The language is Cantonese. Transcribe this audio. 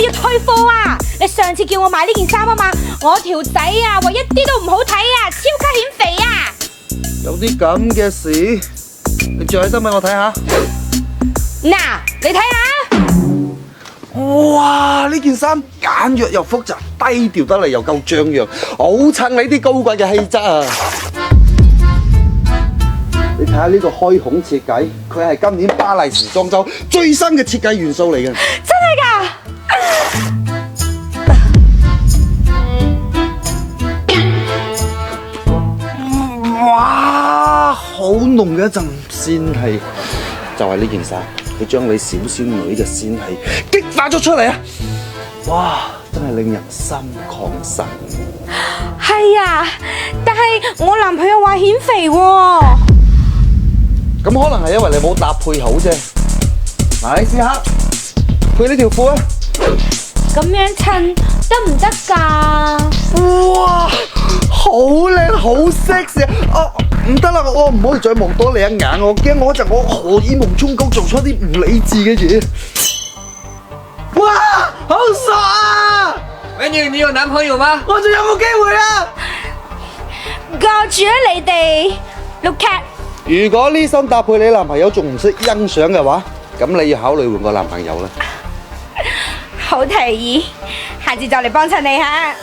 要退貨啊！你上次叫我買呢件衫啊嘛，我條仔啊話一啲都唔好睇啊，超級顯肥啊！有啲咁嘅事，你着起身俾我睇下。嗱，你睇下。哇！呢件衫簡約又複雜，低調得嚟又夠張揚，好襯你啲高貴嘅氣質啊！你睇下呢個開孔設計，佢係今年巴黎時裝周最新嘅設計元素嚟嘅。真係㗎！哇！好濃嘅一陣仙氣，就係呢件衫，佢將你小仙女嘅仙氣激發咗出嚟啊！哇！真係令人心曠神。係啊，但係我男朋友話顯肥喎。咁可能係因為你冇搭配好啫。嗱，你試下配呢條褲啊！咁樣襯得唔得㗎？哇，好靚，好 sexy 啊！唔得啦，我唔可以再望多你一眼，我驚我一陣我荷爾蒙衝高，做出啲唔理智嘅嘢。哇，好爽啊！美女，你有男朋友嗎？我仲有冇機會啊？掛住啊你哋 ，look at。如果呢身搭配你男朋友仲唔識欣賞嘅話，咁你要考慮換個男朋友啦。好提議，下次就嚟幫襯你吓。